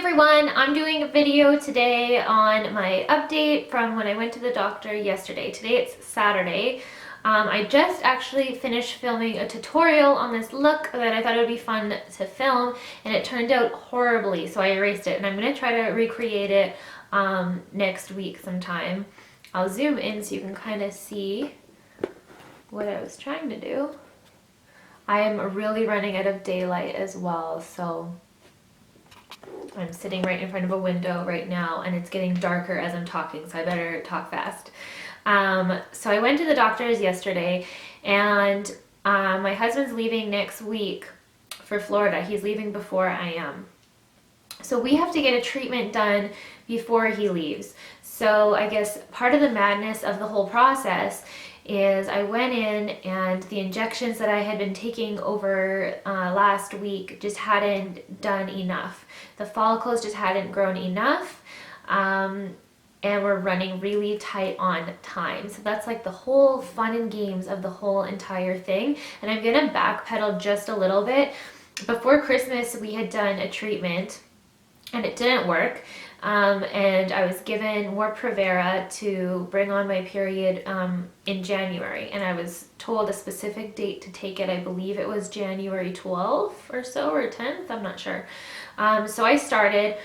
everyone, I'm doing a video today on my update from when I went to the doctor yesterday. Today it's Saturday. I just actually finished filming a tutorial on this look that I thought it would be fun to film, and it turned out horribly, so I erased it, and I'm going to try to recreate it next week sometime. I'll zoom in so you can kind of see what I was trying to do. I am really running out of daylight as well, so I'm sitting right in front of a window right now, and it's getting darker as I'm talking, so I better talk fast. So I went to the doctor's yesterday, and my husband's leaving next week for Florida. He's leaving before I am. So we have to get a treatment done before he leaves. So I guess part of the madness of the whole process is I went in, and the injections that I had been taking over last week just hadn't done enough. The follicles just hadn't grown enough, and we're running really tight on time. So that's like the whole fun and games of the whole entire thing. And I'm gonna backpedal just a little bit. Before Christmas, we had done a treatment and it didn't work. And I was given more Provera to bring on my period in January, and I was told a specific date to take it. I believe it was January 12th or so, or 10th, I'm not sure. So I started,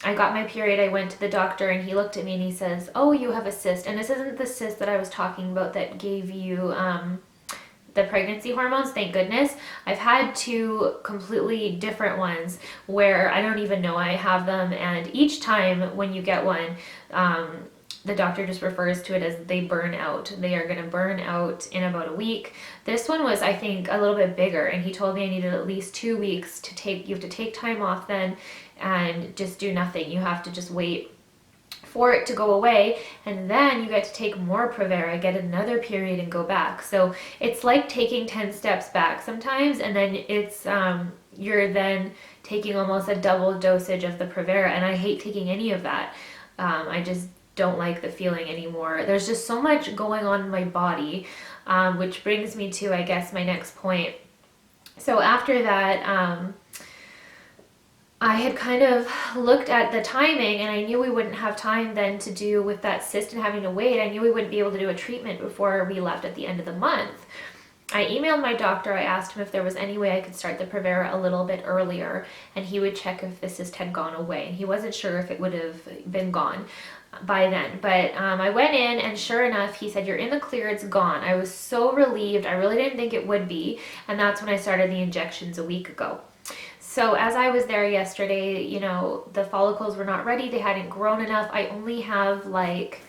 I got my period, I went to the doctor, and he looked at me and he says, "Oh, you have a cyst." And this isn't the cyst that I was talking about that gave you the pregnancy hormones, thank goodness. I've had two completely different ones where I don't even know I have them, and each time when you get one, the doctor just refers to it as they burn out. They are going to burn out in about a week. This one was, I think, a little bit bigger, and he told me I needed at least 2 weeks to take, you have to take time off then and just do nothing. You have to just wait for it to go away, and then you get to take more Provera, get another period, and go back. So it's like taking 10 steps back sometimes, and then it's you're then taking almost a double dosage of the Provera, and I hate taking any of that. I just don't like the feeling anymore. There's just so much going on in my body, which brings me to, I guess, my next point. So after that, I had kind of looked at the timing, and I knew we wouldn't have time then to do with that cyst and having to wait. I knew we wouldn't be able to do a treatment before we left at the end of the month. I emailed my doctor. I asked him if there was any way I could start the Provera a little bit earlier, and he would check if the cyst had gone away. And he wasn't sure if it would have been gone by then. But I went in, and sure enough, he said, "You're in the clear, it's gone." I was so relieved. I really didn't think it would be. And that's when I started the injections a week ago. So as I was there yesterday, you know, the follicles were not ready. They hadn't grown enough. I only have like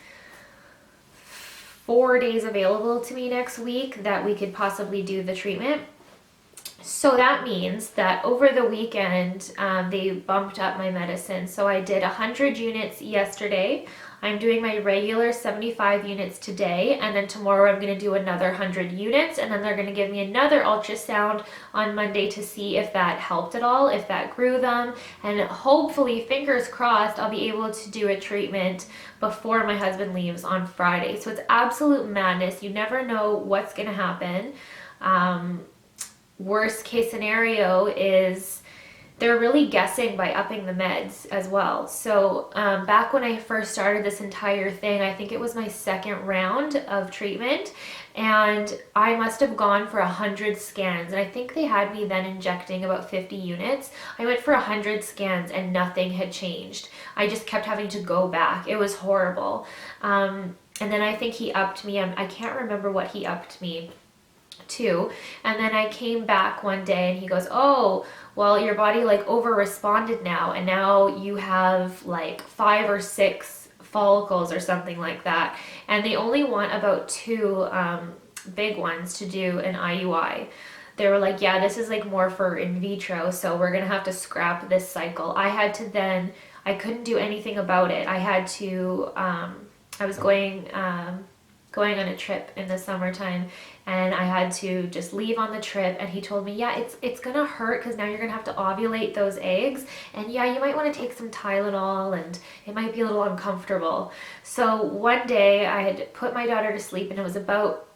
4 days available to me next week that we could possibly do the treatment. So that means that over the weekend, they bumped up my medicine. So I did 100 units yesterday. I'm doing my regular 75 units today, and then tomorrow I'm going to do another 100 units, and then they're going to give me another ultrasound on Monday to see if that helped at all, if that grew them, and hopefully, fingers crossed, I'll be able to do a treatment before my husband leaves on Friday. So it's absolute madness. You never know what's going to happen. Worst case scenario is they're really guessing by upping the meds as well. So back when I first started this entire thing, I think it was my second round of treatment, and I must have gone for 100 scans, and I think they had me then injecting about 50 units. I went for 100 scans and nothing had changed. I just kept having to go back. It was horrible. And then I think he upped me. I can't remember what he upped me to. And then I came back one day, and he goes, "Oh, well, your body like over responded now, and now you have like 5 or 6 follicles or something like that, and they only want about 2 big ones to do an IUI." They were like, "Yeah, this is like more for in vitro, so we're gonna have to scrap this cycle." I had to then, I couldn't do anything about it. I had to, I was going on a trip in the summertime, and I had to just leave on the trip, and he told me, "Yeah, it's gonna hurt because now you're gonna have to ovulate those eggs, and yeah, you might want to take some Tylenol, and it might be a little uncomfortable." So one day I had put my daughter to sleep, and it was about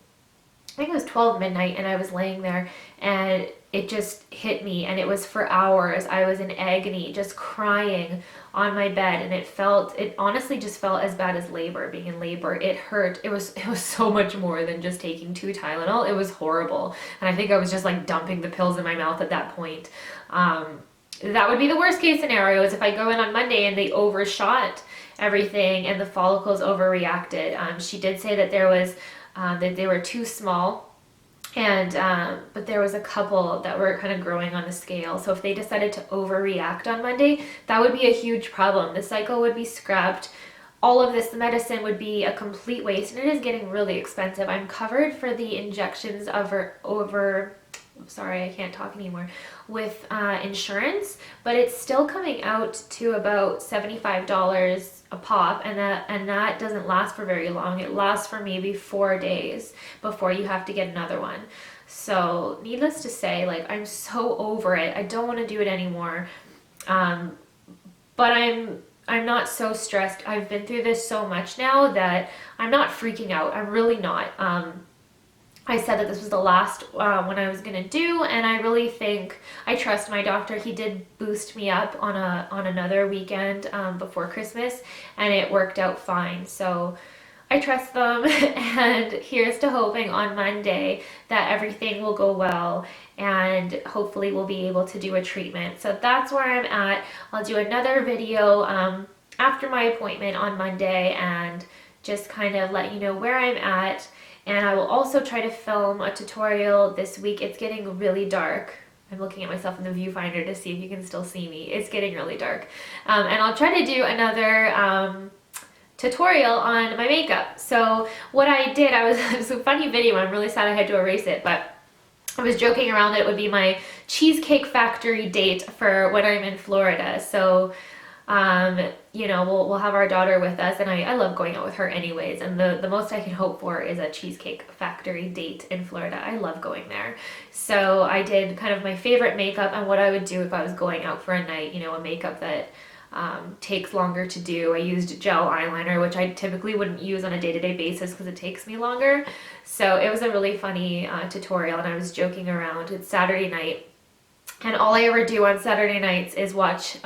think it was 12 midnight, and I was laying there and it just hit me, and it was for hours. I was in agony, just crying on my bed, and it honestly just felt as bad as labor, being in labor. It hurt. It was so much more than just taking 2 Tylenol. It was horrible. And I think I was just like dumping the pills in my mouth at that point. That would be the worst case scenario, is if I go in on Monday and they overshot everything and the follicles overreacted. She did say that that they were too small, and but there was a couple that were kind of growing on the scale. So if they decided to overreact on Monday, that would be a huge problem. The cycle would be scrapped. All of this medicine would be a complete waste, and it is getting really expensive. I'm covered for the injections sorry, I can't talk anymore, with insurance, but it's still coming out to about $75 a pop, and that doesn't last for very long. It lasts for maybe 4 days before you have to get another one. So needless to say, like, I'm so over it. I don't want to do it anymore. But I'm not so stressed. I've been through this so much now that I'm not freaking out. I'm really not. I said that this was the last one I was gonna do, and I really think I trust my doctor. He did boost me up on another weekend before Christmas, and it worked out fine. So I trust them, and here's to hoping on Monday that everything will go well, and hopefully we'll be able to do a treatment. So that's where I'm at. I'll do another video after my appointment on Monday and just kind of let you know where I'm at. And I will also try to film a tutorial this week. It's getting really dark. I'm looking at myself in the viewfinder to see if you can still see me. It's getting really dark. And I'll try to do another tutorial on my makeup. So what I did, it was a funny video. I'm really sad I had to erase it, but I was joking around that it would be my Cheesecake Factory date for when I'm in Florida. So you know, we'll have our daughter with us, and I love going out with her anyways, and the most I can hope for is a Cheesecake Factory date in Florida. I love going there. So I did kind of my favorite makeup and what I would do if I was going out for a night, you know, a makeup that takes longer to do. I used gel eyeliner, which I typically wouldn't use on a day-to-day basis because it takes me longer. So it was a really funny tutorial, and I was joking around. It's Saturday night, and all I ever do on Saturday nights is watch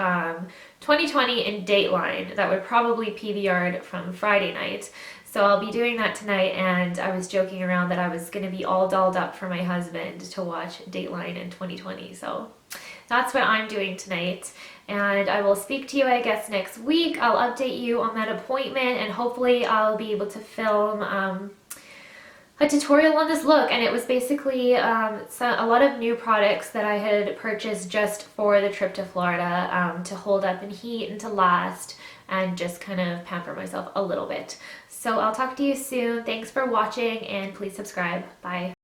2020 in Dateline. That would probably PVR'd from Friday night. So I'll be doing that tonight, and I was joking around that I was going to be all dolled up for my husband to watch Dateline in 2020. So that's what I'm doing tonight, and I will speak to you, I guess, next week. I'll update you on that appointment, and hopefully I'll be able to film a tutorial on this look. And it was basically a lot of new products that I had purchased just for the trip to Florida, to hold up in heat and to last, and just kind of pamper myself a little bit. So I'll talk to you soon. Thanks for watching, and please subscribe. Bye.